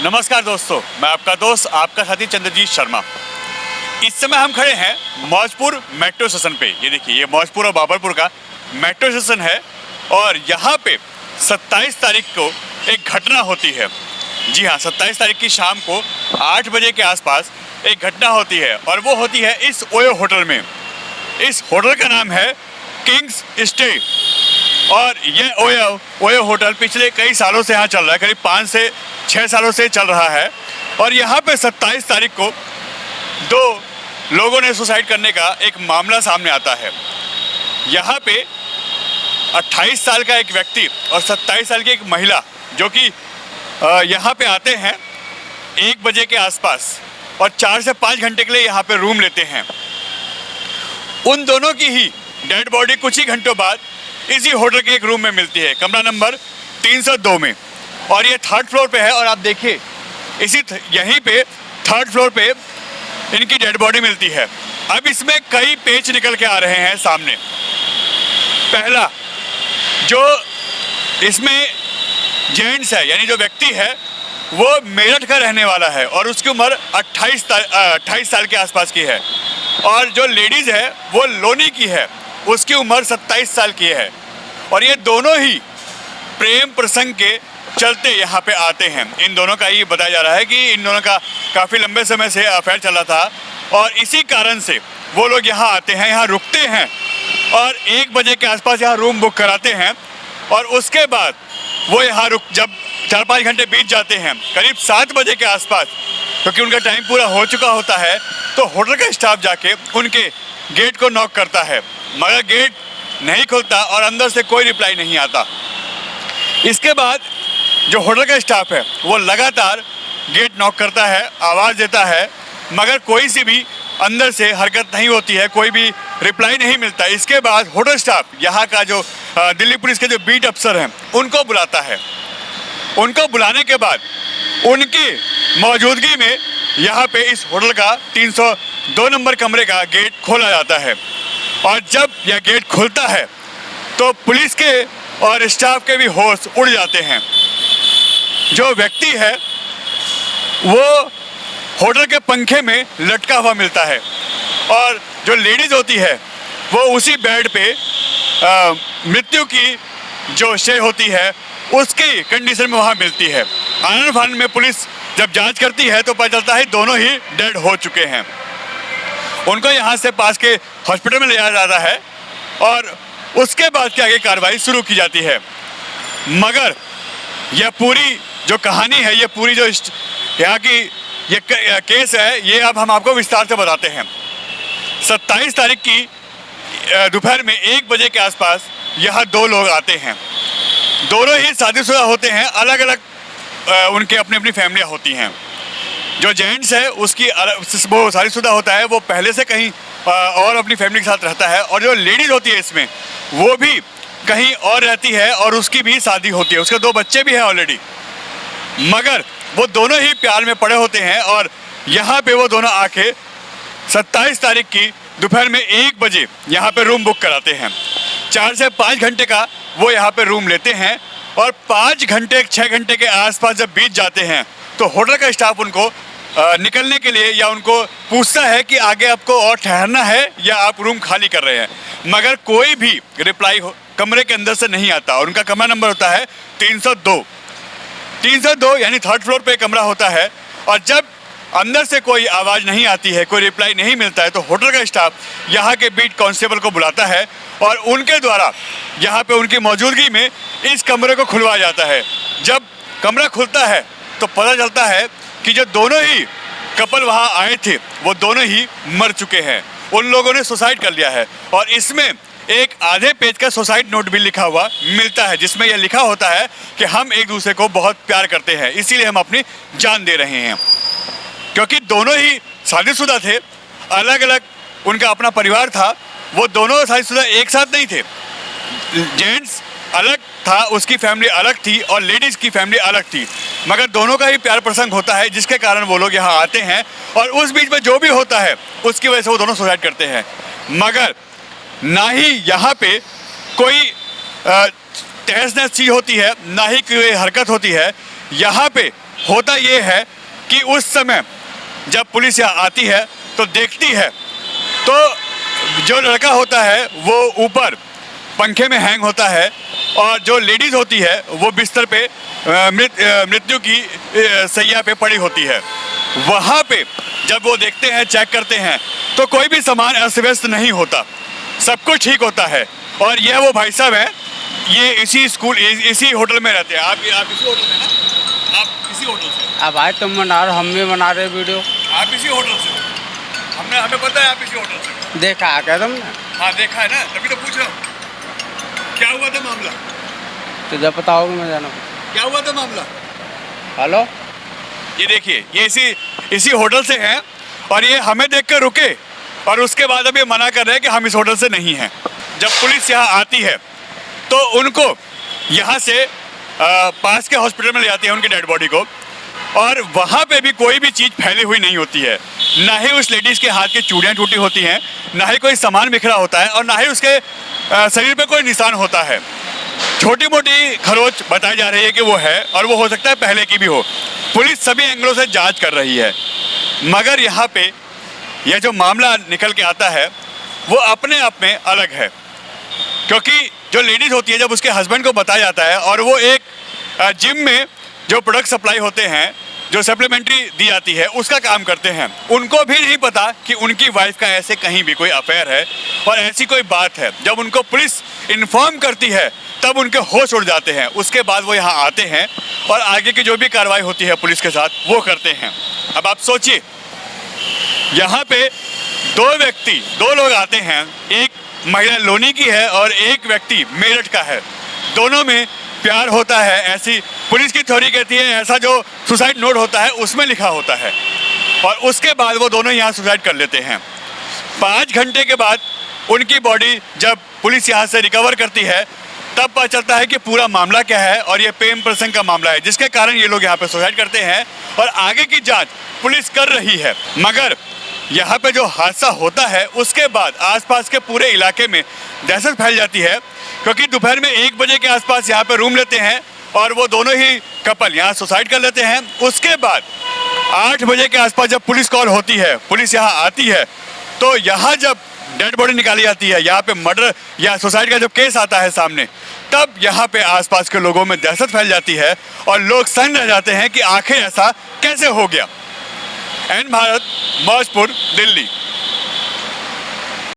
नमस्कार दोस्तों, मैं आपका दोस्त आपका साथी चंद्रजीत शर्मा। इस समय हम खड़े हैं मौजपुर मेट्रो स्टेशन पे। ये देखिए, ये मौजपुर और बाबरपुर का मेट्रो स्टेशन है और यहाँ पे 27 तारीख को एक घटना होती है। जी हाँ, 27 तारीख की शाम को 8 बजे के आसपास एक घटना होती है और वो होती है इस ओयो होटल में। इस होटल का नाम है किंग्स स्टे और ये ओयो होटल पिछले कई सालों से यहाँ चल रहा है, करीब 5 से 6 सालों से चल रहा है। और यहाँ पे 27 तारीख को 2 लोगों ने सुसाइड करने का एक मामला सामने आता है। यहाँ पे 28 साल का एक व्यक्ति और 27 साल की एक महिला जो कि यहाँ पे आते हैं 1 बजे के आसपास और 4 से 5 घंटे के लिए यहाँ पे रूम लेते हैं। उन दोनों की ही डेड बॉडी कुछ ही घंटों बाद इसी होटल के एक रूम में मिलती है, कमरा नंबर 302 में। और ये 3rd फ्लोर पे है और आप देखिए यहीं पे 3rd फ्लोर पे इनकी डेड बॉडी मिलती है। अब इसमें कई पेच निकल के आ रहे हैं सामने। पहला, जो इसमें जेंट्स है यानी जो व्यक्ति है वो मेरठ का रहने वाला है और उसकी उम्र 28 साल के आसपास की है। और जो लेडीज़ है वो लोनी की है, उसकी उम्र 27 साल की है। और ये दोनों ही प्रेम प्रसंग के चलते यहाँ पे आते हैं। इन दोनों का ये बताया जा रहा है कि इन दोनों का काफ़ी लंबे समय से अफेयर चला था और इसी कारण से वो लोग यहाँ आते हैं, यहाँ रुकते हैं और 1 बजे के आसपास यहाँ रूम बुक कराते हैं। और उसके बाद वो यहाँ जब 4-5 घंटे बीत जाते हैं, करीब 7 बजे के आसपास, क्योंकि उनका टाइम पूरा हो चुका होता है, तो होटल का स्टाफ जाके उनके गेट को नॉक करता है, मगर गेट नहीं खुलता और अंदर से कोई रिप्लाई नहीं आता। इसके बाद जो होटल का स्टाफ है वो लगातार गेट नॉक करता है, आवाज़ देता है, मगर कोई सी भी अंदर से हरकत नहीं होती है, कोई भी रिप्लाई नहीं मिलता। इसके बाद होटल स्टाफ यहाँ का जो दिल्ली पुलिस के जो बीट अफसर हैं उनको बुलाता है। उनको बुलाने के बाद उनकी मौजूदगी में यहाँ पे इस होटल का 302 नंबर कमरे का गेट खोला जाता है। और जब यह गेट खुलता है तो पुलिस के और स्टाफ के भी होश उड़ जाते हैं। जो व्यक्ति है वो होटल के पंखे में लटका हुआ मिलता है और जो लेडीज़ होती है वो उसी बेड पे मृत्यु की जो शय होती है उसकी कंडीशन में वहाँ मिलती है। आनन फानन में पुलिस जब जांच करती है तो पता चलता है दोनों ही डेड हो चुके हैं। उनको यहाँ से पास के हॉस्पिटल में ले जाया जाता है और उसके बाद की आगे कार्रवाई शुरू की जाती है। मगर यह पूरी जो कहानी है, ये पूरी जो यहाँ की ये केस है, ये अब हम आपको विस्तार से बताते हैं। 27 तारीख की दोपहर में 1 बजे के आसपास यहाँ 2 लोग आते हैं। दोनों ही शादीशुदा होते हैं, अलग अलग उनके अपनी अपनी फैमिलियाँ होती हैं। जो जेंट्स है उसकी वो शादीशुदा होता है, वो पहले से कहीं और अपनी फैमिली के साथ रहता है। और जो लेडीज़ होती है इसमें वो भी कहीं और रहती है और उसकी भी शादी होती है, उसके 2 बच्चे भी हैं ऑलरेडी। मगर वो दोनों ही प्यार में पड़े होते हैं और यहाँ पे वो दोनों आके 27 तारीख की दोपहर में 1 बजे यहाँ पे रूम बुक कराते हैं। 4 से 5 घंटे का वो यहाँ पे रूम लेते हैं और 5 घंटे 6 घंटे के आसपास जब बीत जाते हैं तो होटल का स्टाफ उनको निकलने के लिए या उनको पूछता है कि आगे आपको और ठहरना है या आप रूम खाली कर रहे हैं, मगर कोई भी रिप्लाई कमरे के अंदर से नहीं आता। और उनका कमरा नंबर होता है 302 यानी 3rd फ्लोर पे कमरा होता है। और जब अंदर से कोई आवाज़ नहीं आती है, कोई रिप्लाई नहीं मिलता है, तो होटल का स्टाफ यहाँ के बीट कांस्टेबल को बुलाता है और उनके द्वारा यहाँ पे उनकी मौजूदगी में इस कमरे को खुलवाया जाता है। जब कमरा खुलता है तो पता चलता है कि जो दोनों ही कपल वहाँ आए थे वो दोनों ही मर चुके हैं, उन लोगों ने सुसाइड कर लिया है। और इसमें एक आधे पेज का सुसाइड नोट भी लिखा हुआ मिलता है जिसमें यह लिखा होता है कि हम एक दूसरे को बहुत प्यार करते हैं, इसीलिए हम अपनी जान दे रहे हैं। क्योंकि दोनों ही शादीशुदा थे, अलग अलग उनका अपना परिवार था, वो दोनों शादीशुदा एक साथ नहीं थे। जेंट्स अलग था, उसकी फैमिली अलग थी और लेडीज़ की फैमिली अलग थी, मगर दोनों का ही प्यार प्रसंग होता है जिसके कारण वो लोग यहाँ आते हैं। और उस बीच में जो भी होता है उसकी वजह से वो दोनों सुसाइड करते हैं। मगर ना ही यहाँ पे कोई तहस नहस चीज़ होती है, ना ही कोई हरकत होती है। यहाँ पे होता ये है कि उस समय जब पुलिस यहाँ आती है तो देखती है तो जो लड़का होता है वो ऊपर पंखे में हैंग होता है और जो लेडीज़ होती है वो बिस्तर पे मृत्यु की सैया पे पड़ी होती है। वहाँ पे जब वो देखते हैं, चेक करते हैं तो कोई भी सामान अस्त व्यस्त नहीं होता, सब कुछ ठीक होता है। और यह वो भाई साहब हैं, ये इसी होटल में रहते हैं। आप इसी होटल में ना? आप इसी होटल से? अब भाई तुम बना रहे हो, हम भी बना रहे वीडियो। आप इसी होटल से हो? हमें पता है आप इसी होटल से। देखा है क्या तुमने? हाँ देखा है ना, तभी तो पूछ रहा हूँ। क्या हुआ था मामला? तो जब बताओगे मैं जाना। क्या हुआ था मामला? हेलो, ये देखिए, ये इसी होटल से हैं और ये हमें देख कर रुके और उसके बाद अब ये मना कर रहे हैं कि हम इस होटल से नहीं हैं। जब पुलिस यहाँ आती है तो उनको यहाँ से पास के हॉस्पिटल में ले जाती है उनकी डेड बॉडी को, और वहाँ पे भी कोई भी चीज़ फैली हुई नहीं होती है। ना ही उस लेडीज़ के हाथ की चूड़ियाँ टूटी होती हैं, ना ही कोई सामान बिखरा होता है और ना ही उसके शरीर पे कोई निशान होता है। छोटी मोटी खरोच बताई जा रही है कि वो है, और वो हो सकता है पहले की भी हो। पुलिस सभी एंगलों से जांच कर रही है, मगर यहाँ पे यह जो मामला निकल के आता है वो अपने आप में अलग है। क्योंकि जो लेडीज़ होती है, जब उसके हस्बैंड को बताया जाता है और वो एक जिम में जो प्रोडक्ट सप्लाई होते हैं, जो सप्लीमेंट्री दी जाती है, उसका काम करते हैं, उनको भी नहीं पता कि उनकी वाइफ का ऐसे कहीं भी कोई अफेयर है और ऐसी कोई बात है। जब उनको पुलिस इन्फॉर्म करती है तब उनके होश उड़ जाते हैं। उसके बाद वो यहाँ आते हैं और आगे की जो भी कार्रवाई होती है पुलिस के साथ वो करते हैं। अब आप सोचिए, यहाँ पे दो लोग आते हैं, एक महिला लोनी की है और एक व्यक्ति मेरठ का है। दोनों में प्यार होता है, ऐसी पुलिस की थ्योरी कहती है। ऐसा जो सुसाइड नोट होता है उसमें लिखा होता है, और उसके बाद वो दोनों यहाँ सुसाइड कर लेते हैं। 5 घंटे के बाद उनकी बॉडी जब पुलिस यहाँ से रिकवर करती है तब पता चलता है कि पूरा मामला क्या है, और ये प्रेम प्रसंग का मामला है जिसके कारण ये लोग यहाँ पे सुसाइड करते हैं। और आगे की जांच पुलिस कर रही है, मगर यहाँ पे जो हादसा होता है उसके बाद आसपास के पूरे इलाके में दहशत फैल जाती है। क्योंकि दोपहर में 1 बजे के आसपास यहाँ पे रूम लेते हैं और वो दोनों ही कपल यहाँ सुसाइड कर लेते हैं। उसके बाद 8 बजे के आसपास जब पुलिस कॉल होती है, पुलिस यहाँ आती है, तो यहाँ जब डेड बॉडी निकाली जाती है, यहाँ पे मर्डर या सुसाइड का जब केस आता है सामने, तब यहाँ पे आसपास के लोगों में दहशत फैल जाती है और लोग सन्न रह जाते हैं कि आखिर ऐसा कैसे हो गया। एन भारत, मौजपुर, दिल्ली।